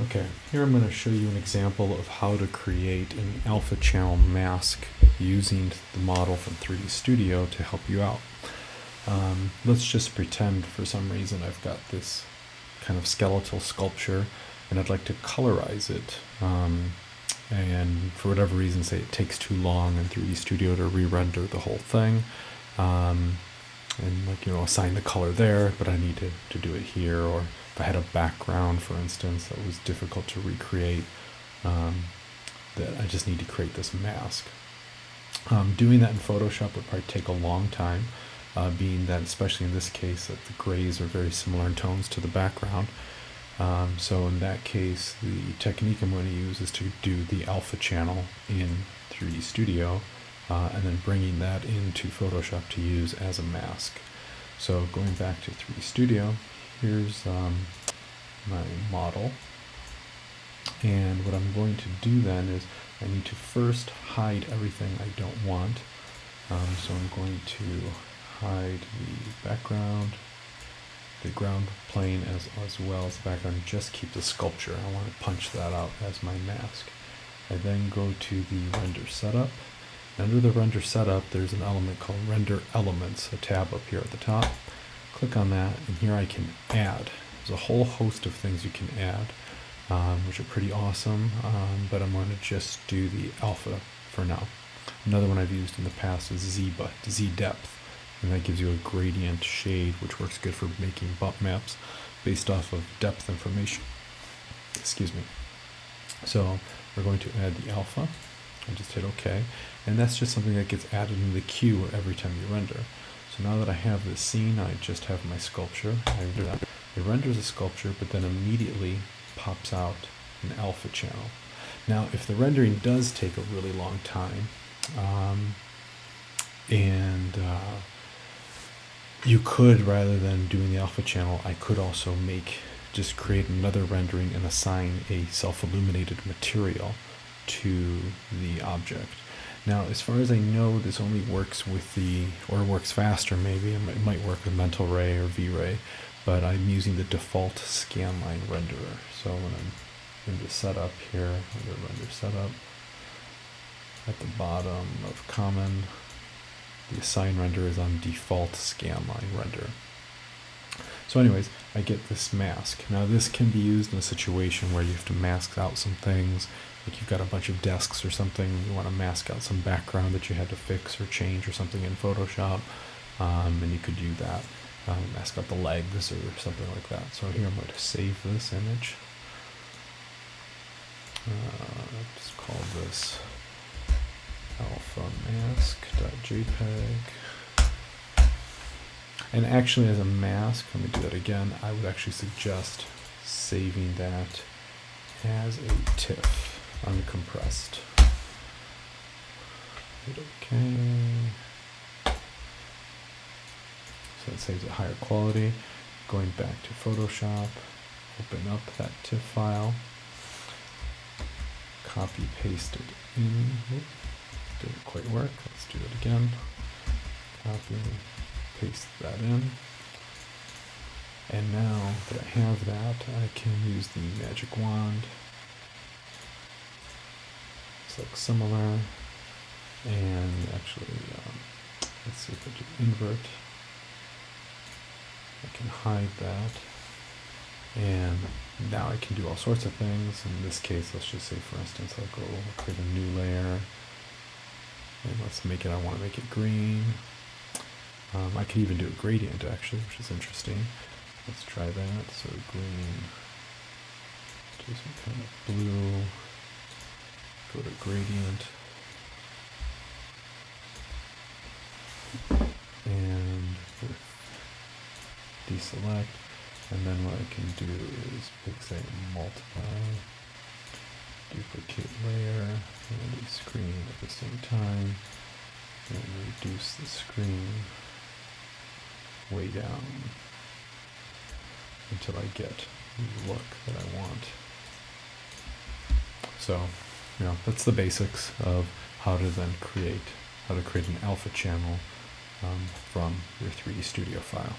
Okay, here I'm going to show you an example of how to create an alpha channel mask using the model from 3D Studio to help you out. Let's just pretend for some reason I've got this kind of skeletal sculpture and I'd like to colorize it. And for whatever reason, say it takes too long in 3D Studio to re-render the whole thing. And assign the color there, but I need to do it here. Or if I had a background, for instance, that was difficult to recreate, that I just need to create this mask. Doing that in Photoshop would probably take a long time, being that, especially in this case, that the grays are very similar in tones to the background. So in that case, the technique I'm going to use is to do the alpha channel in 3D Studio, and then bringing that into Photoshop to use as a mask. So going back to 3D Studio, here's my model. And what I'm going to do then is I need to first hide everything I don't want. So I'm going to hide the background, the ground plane as well as the background, just keep the sculpture. I want to punch that out as my mask. I then go to the render setup. Under the render setup, there's an element called render elements, a tab up here at the top. Click on that, and here I can add. There's a whole host of things you can add, which are pretty awesome, but I'm going to just do the alpha for now. Another one I've used in the past is Z depth, and that gives you a gradient shade, which works good for making bump maps based off of depth information. Excuse me. So we're going to add the alpha. I just hit OK, and that's just something that gets added in the queue every time you render. So now that I have this scene, I just have my sculpture. It renders a sculpture, but then immediately pops out an alpha channel. Now, if the rendering does take a really long time, you could, rather than doing the alpha channel, I could also just create another rendering and assign a self-illuminated material to the object. Now, as far as I know, this only works with or works faster maybe, it might work with Mental Ray or V-Ray, but I'm using the default scanline renderer. So when I'm in the setup here, under render setup, at the bottom of common, the assign render is on default scanline render. So anyways, I get this mask. Now this can be used in a situation where you have to mask out some things, like you've got a bunch of desks or something, you want to mask out some background that you had to fix or change or something in Photoshop, and you could do that, mask out the legs or something like that. So here I'm going to save this image. Just call this alpha mask.jpg. And actually, as a mask, let me do that again, I would actually suggest saving that as a TIFF, uncompressed. Hit OK. So it saves at higher quality. Going back to Photoshop, open up that TIFF file, copy paste it in. Didn't quite work. Let's do it again. Copy, paste that in. And now that I have that, I can use the magic wand. Select similar, and actually, let's see if I do invert. I can hide that, and now I can do all sorts of things. In this case, let's just say, for instance, I'll go create a new layer, and let's make it, I want to make it green. I could even do a gradient actually, which is interesting. Let's try that. So green, do some kind of blue, go to gradient, and deselect, and then what I can do is pick, say, multiply, duplicate layer, and screen at the same time, and reduce the screen way down until I get the look that I want. So, that's the basics of how to create an alpha channel from your 3D Studio file.